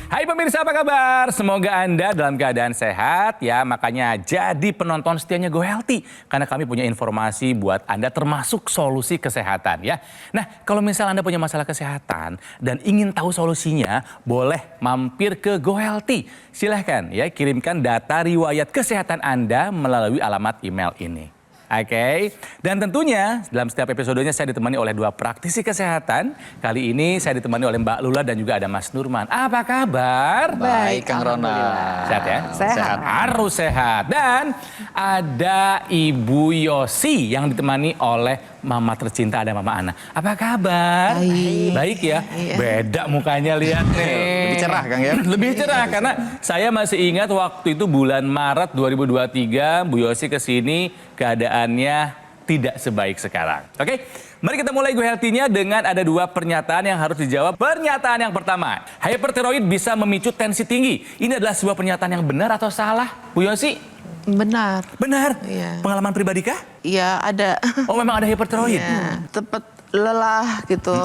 Hai pemirsa, apa kabar? Semoga Anda dalam keadaan sehat ya. Makanya jadi penonton setianya Go Healthy. Karena kami punya informasi buat Anda termasuk solusi kesehatan ya. Nah, kalau misal Anda punya masalah kesehatan dan ingin tahu solusinya, boleh mampir ke Go Healthy. Silahkan ya, kirimkan data riwayat kesehatan Anda melalui alamat email ini. Oke, dan tentunya dalam setiap episodenya saya ditemani oleh dua praktisi kesehatan. Kali ini saya ditemani oleh Mbak Lula dan juga ada Mas Nurman. Apa kabar? Baik, Kang Ronald. Sehat ya? Sehat. Harus sehat. Dan ada Ibu Yosi yang ditemani oleh Mama tercinta, ada Mama Ana. Apa kabar? Baik. Baik ya? Iya. Beda mukanya, lihat nih. Lebih cerah, Kang ya? Lebih cerah karena saya masih ingat waktu itu bulan Maret 2023 Bu Yosi kesini keadaannya tidak sebaik sekarang. Oke, mari kita mulai Go Healthy-nya dengan ada dua pernyataan yang harus dijawab. Pernyataan yang pertama, hypertiroid bisa memicu tensi tinggi. Ini adalah sebuah pernyataan yang benar atau salah, Bu Yosi? Benar. Benar. Iya. Pengalaman pribadi kah? Iya, ada. Oh, memang ada hypertiroid. Iya. Tepat lelah gitu.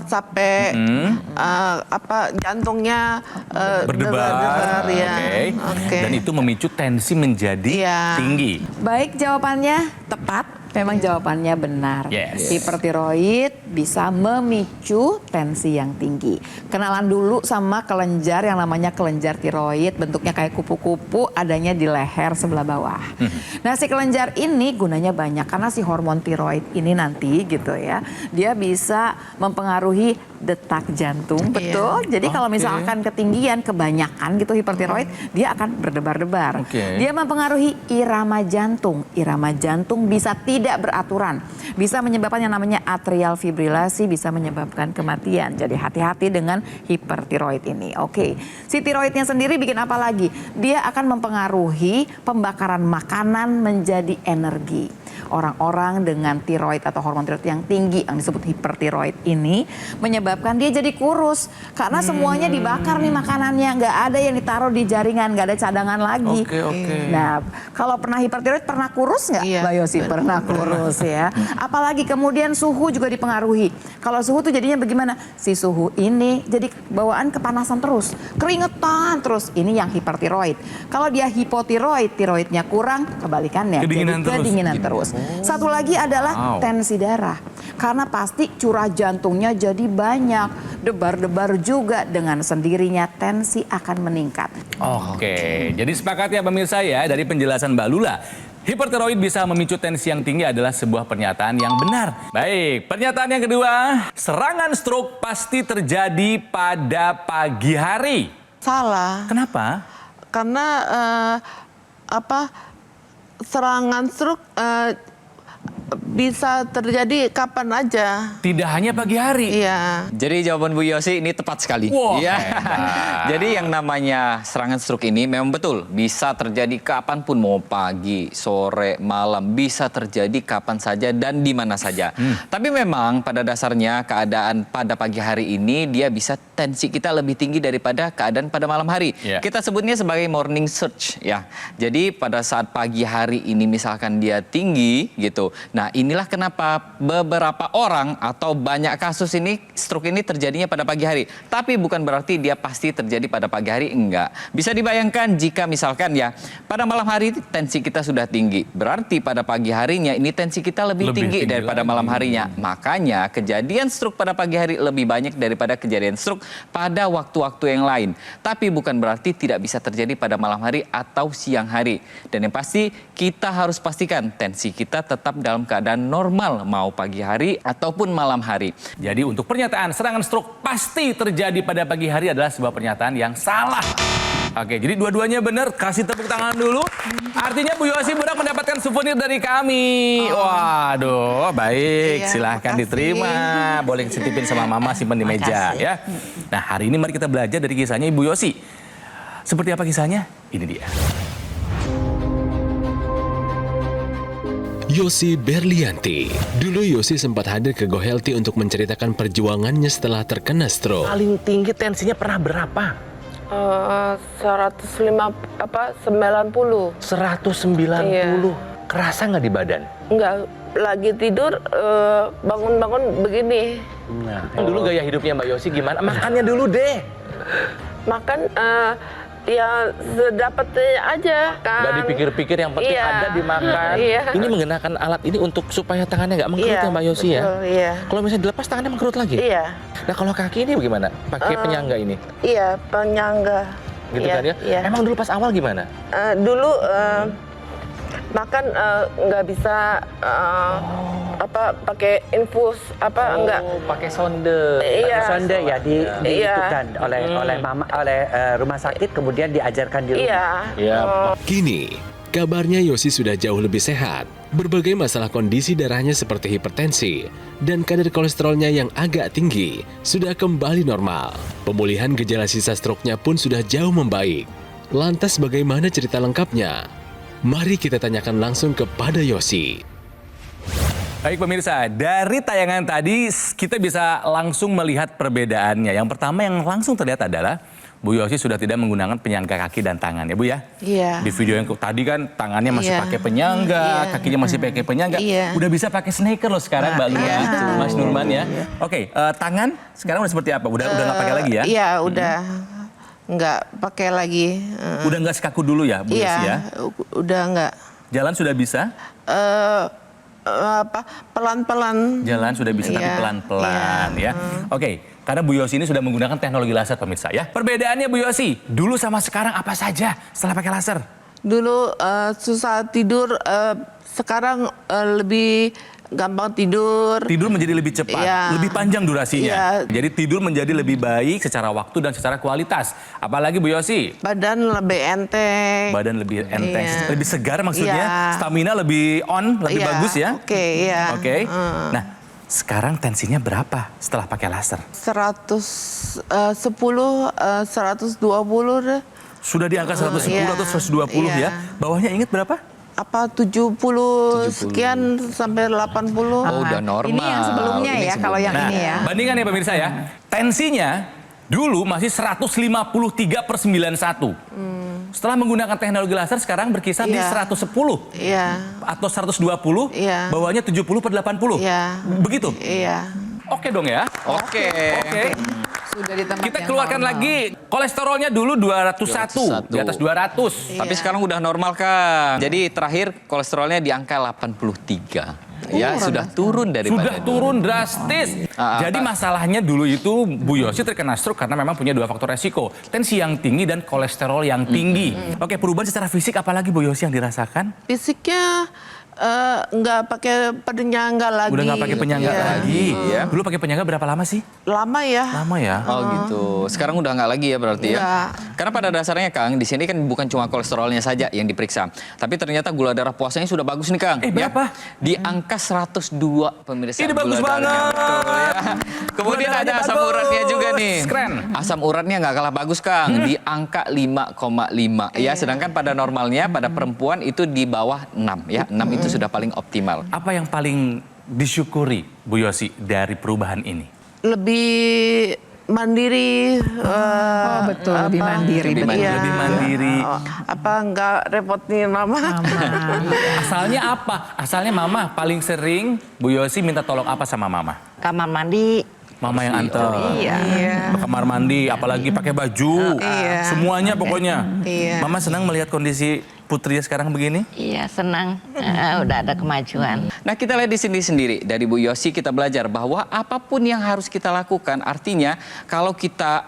Capek. Jantungnya Berdebar. ya. Oke. Dan itu memicu tensi menjadi Iya. tinggi. Baik, jawabannya tepat. Memang jawabannya benar. Yes. Hipertiroid bisa memicu tensi yang tinggi. Kenalan dulu sama kelenjar yang namanya kelenjar tiroid. Bentuknya kayak kupu-kupu, adanya di leher sebelah bawah. Nah, si kelenjar ini gunanya banyak karena si hormon tiroid ini nanti gitu ya, dia bisa mempengaruhi detak jantung, betul. Jadi kalau misalkan ketinggian, kebanyakan gitu hipertiroid, dia akan berdebar-debar. Dia mempengaruhi irama jantung. Irama jantung bisa tidak beraturan, bisa menyebabkan yang namanya atrial fibrilasi, bisa menyebabkan kematian. Jadi hati-hati dengan hipertiroid ini. Oke, si tiroidnya sendiri bikin apa lagi? Dia akan mempengaruhi pembakaran makanan menjadi energi. Orang-orang dengan tiroid atau hormon tiroid yang tinggi yang disebut hipertiroid ini menyebabkan dia jadi kurus karena semuanya dibakar nih makanannya, nggak ada yang ditaruh di jaringan, nggak ada cadangan lagi. Nah, kalau pernah hipertiroid pernah kurus nggak? Iya. Mbak Yosi pernah kurus ya. Apalagi kemudian suhu juga dipengaruhi. Kalau suhu tuh jadinya bagaimana? Si suhu ini jadi bawaan kepanasan terus, keringetan terus. Ini yang hipertiroid. Kalau dia hipotiroid, tiroidnya kurang, kebalikannya Kedinginan jadi kedinginan terus. Satu lagi adalah tensi darah. Karena pasti curah jantungnya jadi banyak, debar-debar juga, dengan sendirinya tensi akan meningkat. Oke, jadi sepakat ya pemirsa ya dari penjelasan Mbak Lula. Hipertiroid bisa memicu tensi yang tinggi adalah sebuah pernyataan yang benar. Baik, pernyataan yang kedua, serangan stroke pasti terjadi pada pagi hari. Salah. Kenapa? Karena serangan stroke bisa terjadi kapan aja. Tidak hanya pagi hari. Iya. Jadi jawaban Bu Yosi ini tepat sekali. Wah, Iya. hebat. Jadi yang namanya serangan stroke ini memang betul bisa terjadi kapanpun, mau pagi, sore, malam, bisa terjadi kapan saja dan di mana saja. Tapi memang pada dasarnya keadaan pada pagi hari ini dia bisa tensi kita lebih tinggi daripada keadaan pada malam hari. Kita sebutnya sebagai morning surge ya. Jadi pada saat pagi hari ini misalkan dia tinggi gitu. Nah, inilah kenapa beberapa orang atau banyak kasus ini stroke ini terjadinya pada pagi hari. Tapi bukan berarti dia pasti terjadi pada pagi hari, enggak. Bisa dibayangkan jika misalkan ya pada malam hari tensi kita sudah tinggi. Berarti pada pagi harinya ini tensi kita lebih tinggi daripada malam harinya. Makanya kejadian stroke pada pagi hari lebih banyak daripada kejadian stroke pada waktu-waktu yang lain. Tapi bukan berarti tidak bisa terjadi pada malam hari atau siang hari. Dan yang pasti kita harus pastikan tensi kita tetap dalam keadaan normal mau pagi hari ataupun malam hari. Jadi untuk pernyataan serangan stroke pasti terjadi pada pagi hari adalah sebuah pernyataan yang salah. Oke, jadi dua-duanya benar. Kasih tepuk tangan dulu. Artinya Bu Yosi berhak mendapatkan souvenir dari kami. Waduh, baik. Iya, silahkan makasih. diterima. Boleh dititipin sama Mama, simpan di meja ya. Nah, hari ini mari kita belajar dari kisahnya Ibu Yosi. Seperti apa kisahnya? Ini dia. Yosi Berlianti. Dulu Yosi sempat hadir ke Go Healthy untuk menceritakan perjuangannya setelah terkena stroke. Paling tinggi tensinya pernah berapa? 90. 190. Iya. Kerasa nggak di badan? Enggak, lagi tidur bangun-bangun begini. Nah, dulu gaya hidupnya Mbak Yosi gimana? Makannya dulu deh. Makan ya sedapatnya aja kan. Nggak dipikir-pikir, yang penting Iya. ada dimakan. Iya. Ini menggunakan alat ini untuk supaya tangannya nggak mengkerut ya Mbak Yosi ya? betul, Iya. Kalau misalnya dilepas tangannya mengkerut lagi? Iya. Nah kalau kaki ini bagaimana? Pakai penyangga ini? Iya, penyangga. Gitu Iya, kan ya? Iya. Emang dulu pas awal gimana? Dulu makan nggak bisa pakai infus enggak. Pakai sonde. Iya. Sonde ya diitukan oleh mama rumah sakit, kemudian diajarkan di rumah. Iya. Iya. Kini, kabarnya Yosi sudah jauh lebih sehat. Berbagai masalah kondisi darahnya seperti hipertensi dan kadar kolesterolnya yang agak tinggi sudah kembali normal. Pemulihan gejala sisa stroke-nya pun sudah jauh membaik. Lantas bagaimana cerita lengkapnya? Mari kita tanyakan langsung kepada Yosi. Baik pemirsa, dari tayangan tadi kita bisa langsung melihat perbedaannya. Yang pertama yang langsung terlihat adalah Bu Yosi sudah tidak menggunakan penyangga kaki dan tangan ya Bu ya? Iya. Di video yang tadi kan tangannya masih Iya. pakai penyangga, Iya. kakinya masih pakai penyangga. Iya. Udah bisa pakai sneaker loh sekarang Mbak Luna, iya. Mas Nurman ya. Oke, tangan sekarang udah seperti apa? Udah nggak pakai lagi ya? Iya, udah nggak pakai lagi. Udah nggak sekaku dulu ya Bu Yosi ya? Udah nggak. Jalan sudah bisa? Pelan-pelan. Jalan sudah bisa tapi Iya, pelan-pelan iya. ya. Oke, karena Bu Yosi ini sudah menggunakan teknologi laser pemirsa ya. Perbedaannya Bu Yosi, dulu sama sekarang apa saja setelah pakai laser? Dulu susah tidur, sekarang lebih gampang tidur. Tidur menjadi lebih cepat, Iya. lebih panjang durasinya. Iya. Jadi tidur menjadi lebih baik secara waktu dan secara kualitas. Apalagi Bu Yosi, Badan lebih enteng. badan lebih enteng, Iya. lebih segar maksudnya, Iya. stamina lebih on, lebih Iya, bagus ya. Oke, iya. Oke. Nah, sekarang tensinya berapa setelah pakai laser? 110, 120 deh. Sudah di angka 110 Iya. atau 120 Iya. ya. Bawahnya ingat berapa? Apa 70 sekian sampai 80. Oh, udah normal. Ini yang sebelumnya Ini ya, kalau yang Nah, ini ya. bandingkan ya pemirsa ya. Tensinya dulu masih 153/91. Setelah menggunakan teknologi laser sekarang berkisar di Iya. 110 Iya, atau 120, Iya. bawahnya 70/80. Iya. Begitu. iya. Oke dong ya. Oke. Oke. Sudah di tempat Kita yang keluarkan normal. lagi kolesterolnya dulu 201, di atas 200. Tapi sekarang udah normal kan. Jadi terakhir kolesterolnya di angka 83. Ya, sudah turun daripada Sudah turun drastis. Jadi masalahnya dulu itu Bu Yosi terkena stroke karena memang punya dua faktor resiko. Tensi yang tinggi dan kolesterol yang tinggi. Oke, perubahan secara fisik apalagi Bu Yosi yang dirasakan? Fisiknya nggak pakai penyangga lagi. Udah nggak pakai penyangga Iya. lagi. Dulu pakai penyangga berapa lama sih? Lama ya. Lama ya. Oh gitu. Sekarang udah nggak lagi ya berarti ya? Nggak. Karena pada dasarnya Kang, di sini kan bukan cuma kolesterolnya saja yang diperiksa, tapi ternyata gula darah puasanya sudah bagus nih Kang. Berapa? Di angka 102 pemirsa. Ini bagus gula darahnya. banget. Betul ya. Kemudian Gula ada darahnya asam bagus. uratnya juga nih. Keren. Asam uratnya nggak kalah bagus Kang, di angka 5,5 ya. Sedangkan pada normalnya pada perempuan itu di bawah 6 ya. 6 itu sudah paling optimal. Apa yang paling disyukuri Bu Yosi dari perubahan ini? Lebih mandiri. Oh betul, lebih mandiri. Lebih betul. Iya. Lebih mandiri. Apa nggak repotin mama? Asalnya apa? Asalnya mama paling sering Bu Yosi minta tolong apa sama mama? Kamar mandi. Mama yang antar. Iya. Ke kamar mandi, apalagi pakai baju. Iya. Semuanya pokoknya. Iya. Mama senang melihat kondisi putrinya sekarang begini? Iya, senang. Udah ada kemajuan. Nah, kita lihat di sini sendiri. Dari Bu Yosi kita belajar bahwa apapun yang harus kita lakukan, artinya kalau kita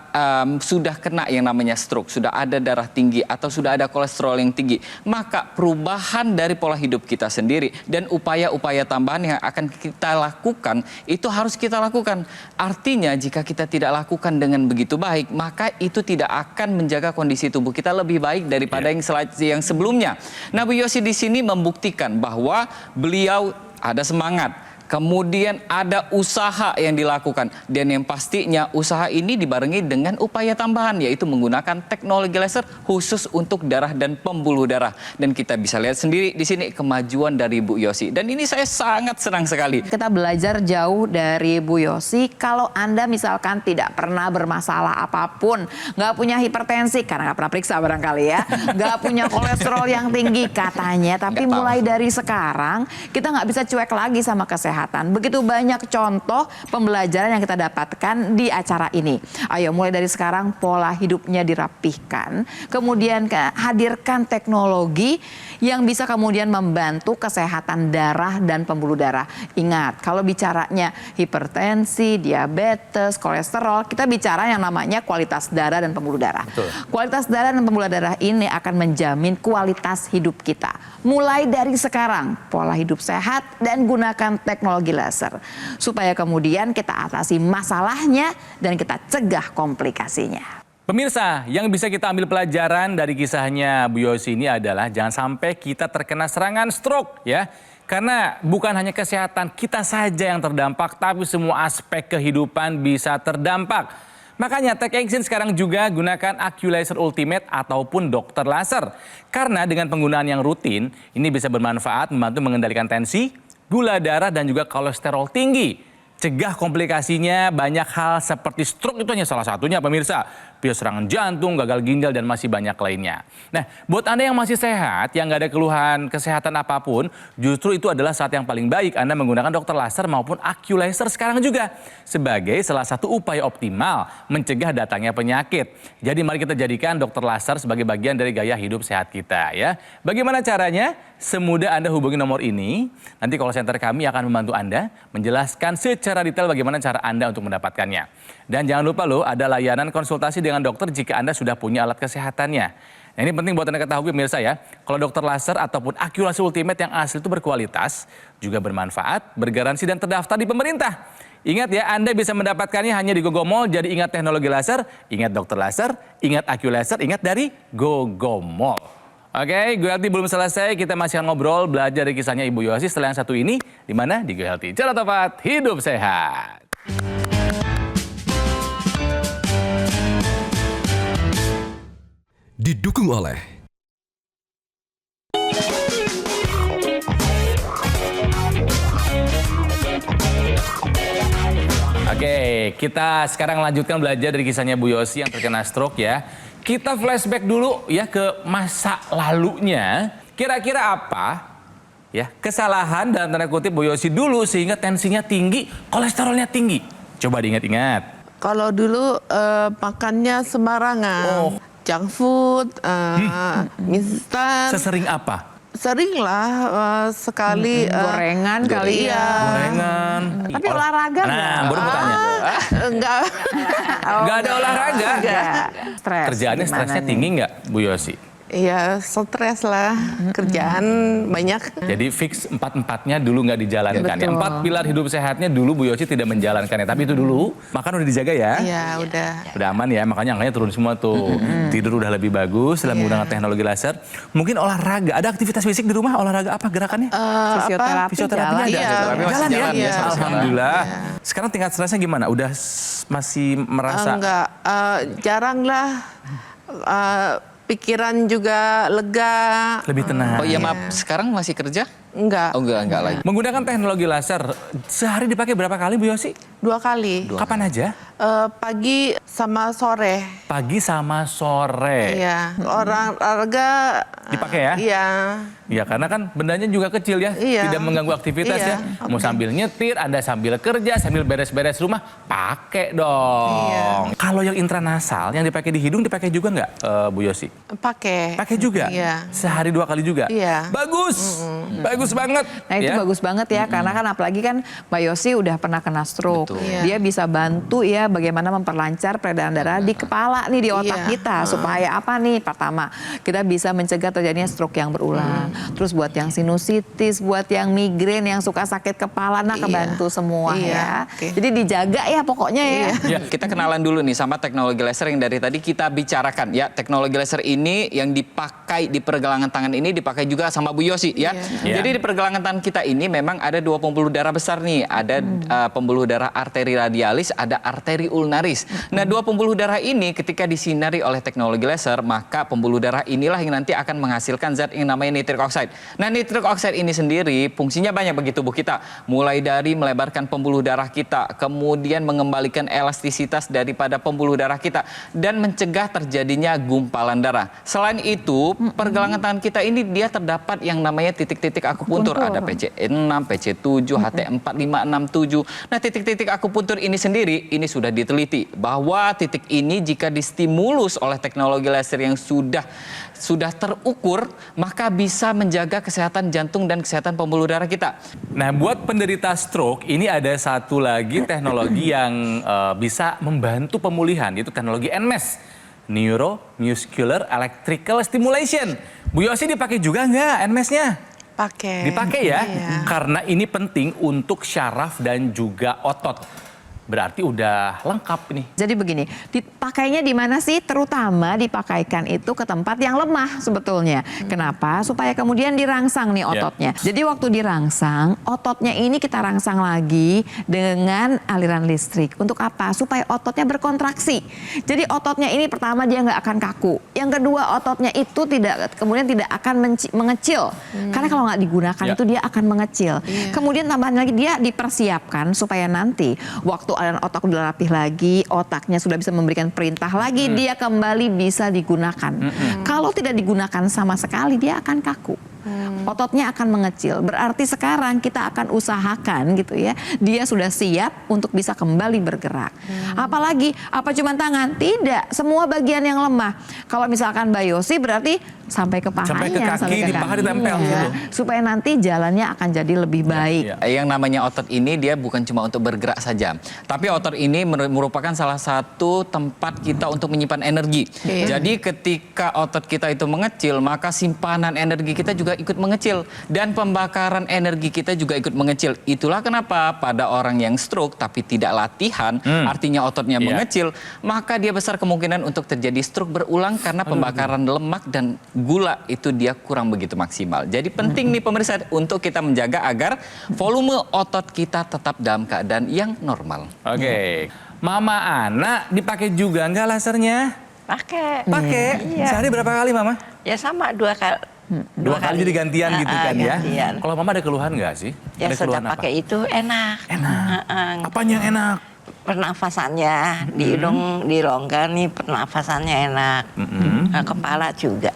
sudah kena yang namanya stroke, sudah ada darah tinggi atau sudah ada kolesterol yang tinggi, maka perubahan dari pola hidup kita sendiri dan upaya-upaya tambahan yang akan kita lakukan, itu harus kita lakukan. Artinya jika kita tidak lakukan dengan begitu baik, maka itu tidak akan menjaga kondisi tubuh kita lebih baik daripada yang sebelumnya. Nah, Bu Yosi di sini membuktikan bahwa beliau ada semangat, kemudian ada usaha yang dilakukan, dan yang pastinya usaha ini dibarengi dengan upaya tambahan, yaitu menggunakan teknologi laser khusus untuk darah dan pembuluh darah. Dan kita bisa lihat sendiri di sini kemajuan dari Bu Yosi, dan ini saya sangat senang sekali. Kita belajar jauh dari Bu Yosi. Kalau Anda misalkan tidak pernah bermasalah apapun, nggak punya hipertensi karena nggak pernah periksa barangkali ya, nggak punya kolesterol yang tinggi katanya, tapi Nggak tahu. mulai dari sekarang kita nggak bisa cuek lagi sama kesehatan. Begitu banyak contoh pembelajaran yang kita dapatkan di acara ini. Ayo mulai dari sekarang pola hidupnya dirapihkan, kemudian hadirkan teknologi yang bisa kemudian membantu kesehatan darah dan pembuluh darah. Ingat, kalau bicaranya hipertensi, diabetes, kolesterol, kita bicara yang namanya kualitas darah dan pembuluh darah. Betul. Kualitas darah dan pembuluh darah ini akan menjamin kualitas hidup kita. Mulai dari sekarang, pola hidup sehat dan gunakan teknologi laser. Supaya kemudian kita atasi masalahnya dan kita cegah komplikasinya. Pemirsa, yang bisa kita ambil pelajaran dari kisahnya Bu Yosi ini adalah jangan sampai kita terkena serangan stroke ya. Karena bukan hanya kesehatan kita saja yang terdampak, tapi semua aspek kehidupan bisa terdampak. Makanya take action sekarang juga gunakan AccuLaser Ultimate ataupun dokter laser. Karena dengan penggunaan yang rutin, ini bisa bermanfaat membantu mengendalikan tensi, gula darah dan juga kolesterol tinggi. Cegah komplikasinya banyak hal seperti stroke, itu hanya salah satunya pemirsa. Bisa serangan jantung, gagal ginjal dan masih banyak lainnya. Nah, buat Anda yang masih sehat, yang nggak ada keluhan kesehatan apapun, justru itu adalah saat yang paling baik Anda menggunakan dokter laser maupun AccuLaser sekarang juga. Sebagai salah satu upaya optimal mencegah datangnya penyakit. Jadi mari kita jadikan dokter laser sebagai bagian dari gaya hidup sehat kita ya. Bagaimana caranya? Semudah Anda hubungi nomor ini. Nanti call center kami akan membantu Anda menjelaskan secara detail bagaimana cara Anda untuk mendapatkannya. Dan jangan lupa loh, ada layanan konsultasi dengan dokter jika Anda sudah punya alat kesehatannya. Nah, ini penting buat Anda ketahui pemirsa ya. Kalau dokter laser ataupun AccuLaser Ultimate yang asli itu berkualitas, juga bermanfaat, bergaransi dan terdaftar di pemerintah. Ingat ya, Anda bisa mendapatkannya hanya di Gogomall. Jadi ingat teknologi laser, ingat dokter laser, ingat AccuLaser, ingat dari Gogomall. Oke, Go Healthy belum selesai. Kita masih akan ngobrol, belajar dari kisahnya Ibu Yosi setelah yang satu ini. Di mana? Di Go Healthy. Cara tepat, hidup sehat. Didukung oleh Oke, kita sekarang lanjutkan belajar dari kisahnya Bu Yosi yang terkena stroke ya. Kita flashback dulu ya ke masa lalunya. Kira-kira apa ya kesalahan dalam tanda kutip Bu Yosi dulu sehingga tensinya tinggi, kolesterolnya tinggi? Coba diingat-ingat. Kalau dulu makannya sembarangan. Junk food, instan. Sesering apa? Sering lah sekali. Gorengan kali ya. Gorengan. Tapi olahraga Nah, nggak? baru mau tanya. Enggak. Nggak ada olahraga. Stres. Kerjaannya Gimana stresnya nih? tinggi nggak Bu Yosi? Iya, stres lah. Kerjaan banyak. Jadi fix empat-empatnya dulu nggak dijalankan ya. Betul. 4 pilar hidup sehatnya dulu Bu Yosi tidak menjalankannya. Tapi itu dulu makan udah dijaga ya. Iya, udah. Udah aman ya, makanya angkanya turun semua tuh. Tidur udah lebih bagus setelah menggunakan teknologi laser. Mungkin olahraga, ada aktivitas fisik di rumah, olahraga apa gerakannya? Fisioterapi Fisioterapinya jalan. ada? Iya. Fisioterapi masih Jalan ya? jalan ya, sampai sekarang. Alhamdulillah. Sekarang tingkat stresnya gimana? Udah masih merasa? Enggak, jarang lah. Pikiran juga lega. Lebih tenang. Oh iya maaf, sekarang masih kerja? Enggak, Oh enggak lagi. Menggunakan teknologi laser, sehari dipakai berapa kali Bu Yosi? 2 kali. Kapan aja? Pagi sama sore. Pagi sama sore. Iya, orang olahraga. Dipakai ya? Iya. Ya karena kan bendanya juga kecil ya, Iya. tidak mengganggu aktivitas Iya, ya. Mau sambil nyetir, Anda sambil kerja, sambil beres-beres rumah, pakai dong. Iya. Kalau yang intranasal, yang dipakai di hidung dipakai juga nggak Bu Yosi? Pakai. Pakai juga? Iya. Sehari 2 kali juga? Iya. Bagus, bagus banget. Nah itu ya. bagus banget ya, karena kan apalagi kan Mbak Yosi udah pernah kena stroke. Betul. Iya. Dia bisa bantu ya bagaimana memperlancar peredaran darah di kepala nih, di otak Iya. kita. Supaya apa nih? Pertama, kita bisa mencegah terjadinya stroke yang berulang. Terus buat yang sinusitis, buat yang migrain, yang suka sakit kepala, nah Iya. kebantu semua Iya, ya. oke. Jadi dijaga ya pokoknya ya. Ya, kita kenalan dulu nih sama teknologi laser yang dari tadi kita bicarakan ya. Teknologi laser ini yang dipakai di pergelangan tangan ini dipakai juga sama Bu Yosi ya. Iya. Jadi di pergelangan tangan kita ini memang ada 2 pembuluh darah besar nih. Ada pembuluh darah arteri radialis, ada arteri ulnaris. Nah, 2 pembuluh darah ini ketika disinari oleh teknologi laser, maka pembuluh darah inilah yang nanti akan menghasilkan zat yang namanya nitric oxide. Nah, nitric oxide ini sendiri fungsinya banyak bagi tubuh kita. Mulai dari melebarkan pembuluh darah kita, kemudian mengembalikan elastisitas daripada pembuluh darah kita, dan mencegah terjadinya gumpalan darah. Selain itu, pergelangan tangan kita ini dia terdapat yang namanya titik-titik akupuntur. Ada PC6, PC7, HT4, 5, 6, 7. Nah, titik-titik akupuntur ini sendiri, ini sudah diteliti bahwa titik ini jika distimulus oleh teknologi laser yang sudah terukur, maka bisa menjaga kesehatan jantung dan kesehatan pembuluh darah kita. Nah, buat penderita stroke, ini ada satu lagi teknologi yang bisa membantu pemulihan, yaitu teknologi NMES, Neuro Muscular Electrical Stimulation. Bu Yosi dipakai juga nggak NMES-nya? Pakai. Dipakai ya, Iya. karena ini penting untuk syaraf dan juga otot. Berarti udah lengkap nih. Jadi begini, dipakainya di mana sih? Terutama dipakaikan itu ke tempat yang lemah sebetulnya. Kenapa? Supaya kemudian dirangsang nih ototnya. Jadi waktu dirangsang, ototnya ini kita rangsang lagi dengan aliran listrik. Untuk apa? Supaya ototnya berkontraksi. Jadi ototnya ini pertama dia nggak akan kaku. Yang kedua, ototnya itu kemudian tidak akan mengecil. Karena kalau nggak digunakan itu dia akan mengecil. Kemudian tambahan lagi dia dipersiapkan supaya nanti waktu aliran otak udah rapih lagi, otaknya sudah bisa memberikan perintah lagi, dia kembali bisa digunakan. Kalau tidak digunakan sama sekali, dia akan kaku. Ototnya akan mengecil. Berarti sekarang kita akan usahakan gitu ya, dia sudah siap untuk bisa kembali bergerak. Apalagi, apa cuma tangan? Tidak, semua bagian yang lemah. Kalau misalkan Mbak Yosi berarti sampai ke pahanya. Sampai ke kaki, di paha ditempel gitu. Supaya nanti jalannya akan jadi lebih baik. Yang namanya otot ini dia bukan cuma untuk bergerak saja, tapi otot ini merupakan salah satu tempat kita untuk menyimpan energi. Jadi ketika otot kita itu mengecil, maka simpanan energi kita juga ikut mengecil dan pembakaran energi kita juga ikut mengecil. Itulah kenapa pada orang yang stroke tapi tidak latihan, artinya ototnya mengecil, maka dia besar kemungkinan untuk terjadi stroke berulang karena pembakaran lemak dan gula itu dia kurang begitu maksimal. Jadi penting nih pemirsa untuk kita menjaga agar volume otot kita tetap dalam keadaan yang normal. Oke. Mama Ana dipakai juga nggak lasernya? Pakai. Pakai. Iya. Sehari berapa kali Mama? Ya sama 2 kali. Dua kali jadi gantian gitu kan ya? Gantian. Kalau Mama ada keluhan nggak sih? Ya Ada sudah keluhan apa? pakai itu enak. Enak. Heeh. Apanya yang enak? Pernafasannya di hidung, di rongga nih pernafasannya enak. Nah, kepala juga.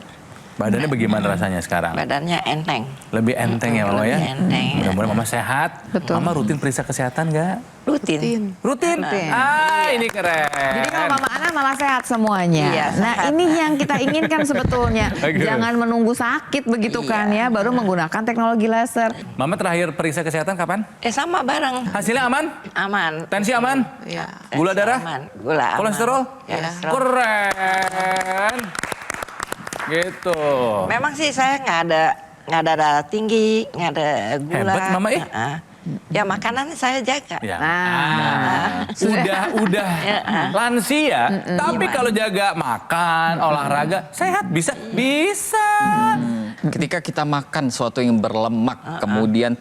Badannya bagaimana rasanya sekarang? Badannya enteng. Lebih enteng ya Mama ya? Lebih enteng. Mudah-mudahan Mama sehat. Betul. Mama rutin periksa kesehatan nggak? Rutin. Rutin? Ini keren. Jadi kalau Mama Ana malah sehat semuanya. Iya, Nah sehat. ini yang kita inginkan sebetulnya. Oke. Jangan menunggu sakit begitu kan ya, baru menggunakan teknologi laser. Mama terakhir periksa kesehatan kapan? Sama bareng. Hasilnya aman? Aman. Tensi aman? Iya. Gula darah? Aman. Gula aman. Kolesterol? Kolesterol. Keren. Gitu. Memang sih saya nggak ada darah tinggi, nggak ada gula. Hebat, Mama, ya? Ya makanan saya jaga. Ya. Nah. Udah lansia, tapi kalau jaga makan, olahraga, sehat bisa? Bisa. Ketika kita makan sesuatu yang berlemak, kemudian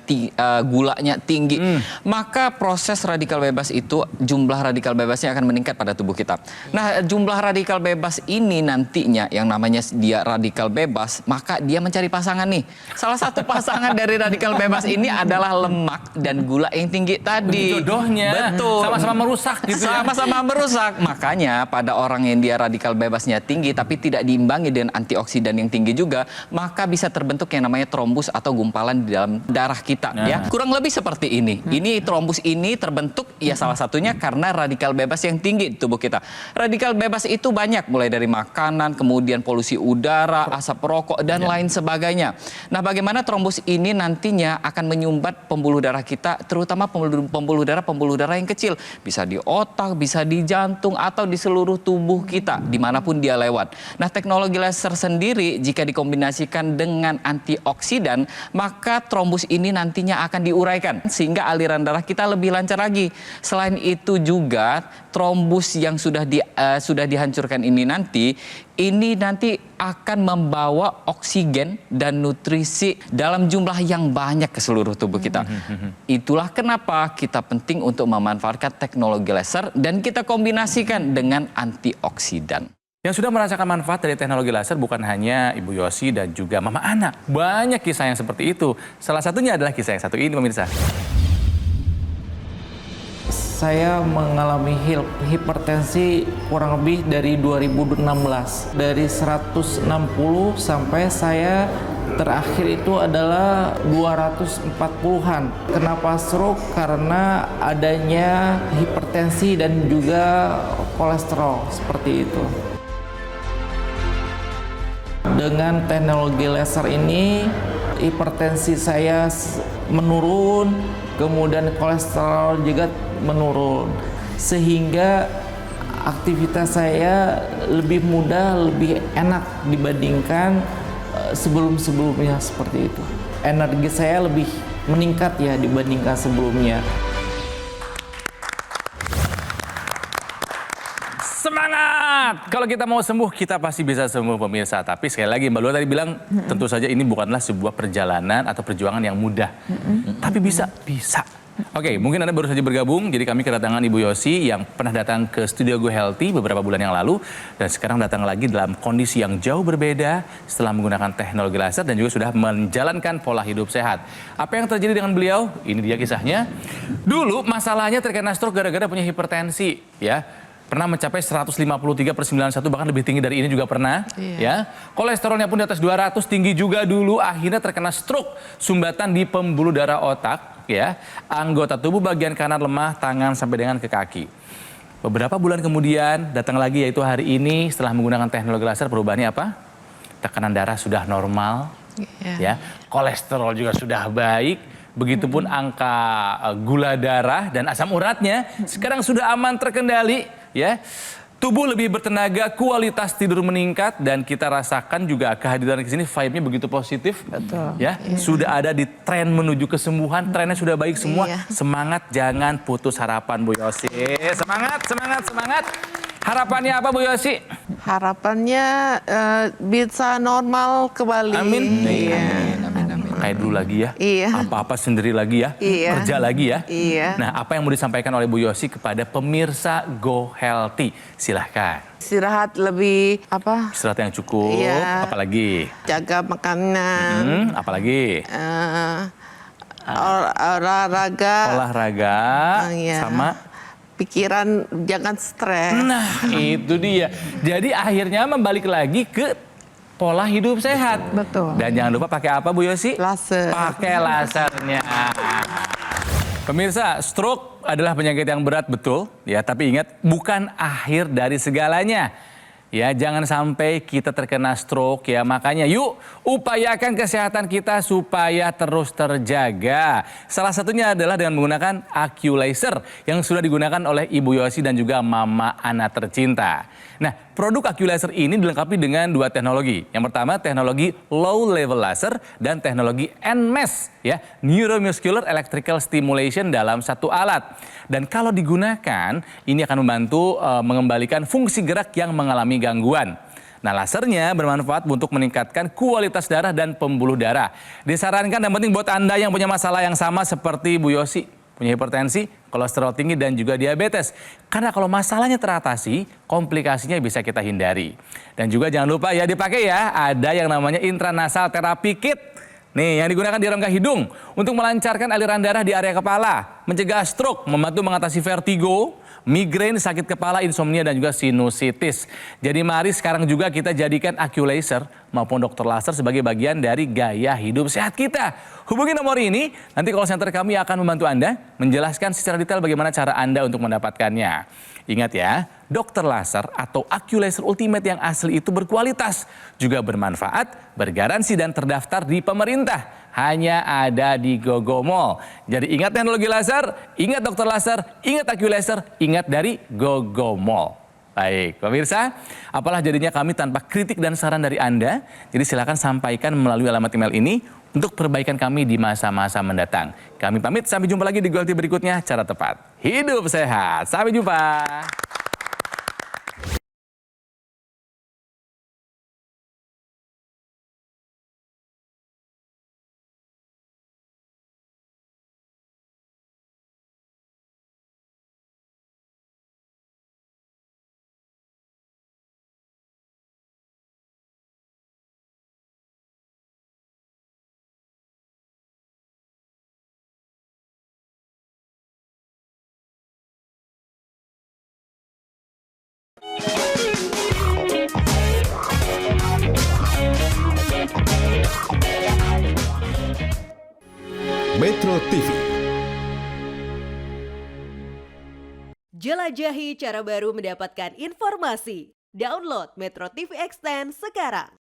gulanya tinggi, maka proses radikal bebas itu, jumlah radikal bebasnya akan meningkat pada tubuh kita. Nah, jumlah radikal bebas ini nantinya, yang namanya dia radikal bebas, maka dia mencari pasangan nih. Salah satu pasangan dari radikal bebas ini adalah lemak dan gula yang tinggi tadi. Jodohnya. Betul. Sama-sama merusak gitu ya. Sama-sama merusak. Makanya pada orang yang dia radikal bebasnya tinggi, tapi tidak diimbangi dengan antioksidan yang tinggi juga, maka bisa terbentuk yang namanya trombus atau gumpalan di dalam darah kita ya. Kurang lebih seperti ini. Ini trombus ini terbentuk ya salah satunya karena radikal bebas yang tinggi di tubuh kita. Radikal bebas itu banyak, mulai dari makanan, kemudian polusi udara, asap rokok dan lain sebagainya. Nah, bagaimana trombus ini nantinya akan menyumbat pembuluh darah kita, terutama pembuluh darah yang kecil, bisa di otak, bisa di jantung atau di seluruh tubuh kita dimanapun dia lewat. Nah, teknologi laser sendiri jika dikombinasikan dengan antioksidan, maka trombus ini nantinya akan diuraikan sehingga aliran darah kita lebih lancar lagi. Selain itu juga trombus yang sudah dihancurkan ini nanti akan membawa oksigen dan nutrisi dalam jumlah yang banyak ke seluruh tubuh kita. Itulah kenapa kita penting untuk memanfaatkan teknologi laser dan kita kombinasikan dengan antioksidan. Yang sudah merasakan manfaat dari teknologi laser bukan hanya Ibu Yosi dan juga Mama Ana. Banyak kisah yang seperti itu. Salah satunya adalah kisah yang satu ini, pemirsa. Saya mengalami hipertensi kurang lebih dari 2016. Dari 160 sampai saya terakhir itu adalah 240-an. Kenapa stroke? Karena adanya hipertensi dan juga kolesterol seperti itu. Dengan teknologi laser ini, hipertensi saya menurun, kemudian kolesterol juga menurun, sehingga aktivitas saya lebih mudah, lebih enak dibandingkan sebelum-sebelumnya seperti itu. Energi saya lebih meningkat ya dibandingkan sebelumnya. Semangat! Kalau kita mau sembuh, kita pasti bisa sembuh, pemirsa. Tapi sekali lagi, Mbak Lua tadi bilang, tentu saja ini bukanlah sebuah perjalanan atau perjuangan yang mudah. Tapi bisa. Oke, mungkin Anda baru saja bergabung, jadi kami kedatangan Ibu Yosi yang pernah datang ke Studio Go Healthy beberapa bulan yang lalu, dan sekarang datang lagi dalam kondisi yang jauh berbeda setelah menggunakan teknologi laser dan juga sudah menjalankan pola hidup sehat. Apa yang terjadi dengan beliau? Ini dia kisahnya. Dulu masalahnya terkena stroke gara-gara punya hipertensi, ya. Pernah mencapai 153/91, bahkan lebih tinggi dari ini juga pernah. Ya. Kolesterolnya pun di atas 200, tinggi juga dulu. Akhirnya terkena stroke, sumbatan di pembuluh darah otak. Ya. Anggota tubuh bagian kanan lemah, tangan sampai dengan ke kaki. Beberapa bulan kemudian datang lagi, yaitu hari ini setelah menggunakan teknologi laser. Perubahannya apa? Tekanan darah sudah normal. Ya. Kolesterol juga sudah baik. Begitupun angka gula darah dan asam uratnya sekarang sudah aman terkendali, ya. Tubuh lebih bertenaga, kualitas tidur meningkat, dan kita rasakan juga kehadiran di sini vibe-nya begitu positif. Betul. Ya, sudah ada di tren menuju kesembuhan, trennya sudah baik semua. Semangat, jangan putus harapan, Bu Yosi. Semangat, semangat, semangat. Harapannya apa, Bu Yosi? Harapannya bisa normal kembali. Amin. Iya. Kayak dulu lagi ya, apa-apa sendiri lagi ya, kerja lagi ya. Nah, apa yang mau disampaikan oleh Bu Yosi kepada pemirsa Go Healthy? Silahkan. Istirahat lebih Istirahat yang cukup, apalagi? Jaga makanan. Apalagi? Olahraga. Sama? Pikiran jangan stres. Nah, itu dia. Jadi akhirnya membalik lagi ke pola hidup sehat. Betul. Dan jangan lupa pakai apa, Bu Yosi? Laser. Pakai lasernya. Pemirsa, stroke adalah penyakit yang berat, betul. Ya, tapi ingat, bukan akhir dari segalanya. Ya, jangan sampai kita terkena stroke ya. Makanya yuk upayakan kesehatan kita supaya terus terjaga. Salah satunya adalah dengan menggunakan AccuLaser yang sudah digunakan oleh Ibu Yosi dan juga Mama Ana tercinta. Nah, produk AccuLaser ini dilengkapi dengan dua teknologi. Yang pertama teknologi low level laser dan teknologi NMES ya, Neuromuscular Electrical Stimulation dalam satu alat. Dan kalau digunakan, ini akan membantu mengembalikan fungsi gerak yang mengalami gangguan. Nah, lasernya bermanfaat untuk meningkatkan kualitas darah dan pembuluh darah. Disarankan dan penting buat Anda yang punya masalah yang sama seperti Bu Yosi, punya hipertensi, kolesterol tinggi, dan juga diabetes. Karena kalau masalahnya teratasi, komplikasinya bisa kita hindari. Dan juga jangan lupa ya dipakai ya, ada yang namanya intranasal therapy kit. Nih, yang digunakan di rongga hidung untuk melancarkan aliran darah di area kepala. mencegah stroke, membantu mengatasi vertigo, migrain, sakit kepala, insomnia, dan juga sinusitis. Jadi mari sekarang juga kita jadikan AccuLaser maupun dokter laser sebagai bagian dari gaya hidup sehat kita. Hubungi nomor ini, nanti call center kami akan membantu Anda menjelaskan secara detail bagaimana cara Anda untuk mendapatkannya. Ingat ya, dokter laser atau AccuLaser Ultimate yang asli itu berkualitas, juga bermanfaat, bergaransi dan terdaftar di pemerintah. Hanya ada di GoGo Mall. Jadi ingat teknologi laser, ingat dokter laser, ingat AccuLaser, ingat dari GoGo Mall. Baik, pemirsa, apalah jadinya kami tanpa kritik dan saran dari Anda. Jadi silakan sampaikan melalui alamat email ini untuk perbaikan kami di masa-masa mendatang. Kami pamit, sampai jumpa lagi di GoLT berikutnya. Cara tepat, hidup sehat. Sampai jumpa. Metro TV. Jelajahi cara baru mendapatkan informasi. Download Metro TV Extend sekarang.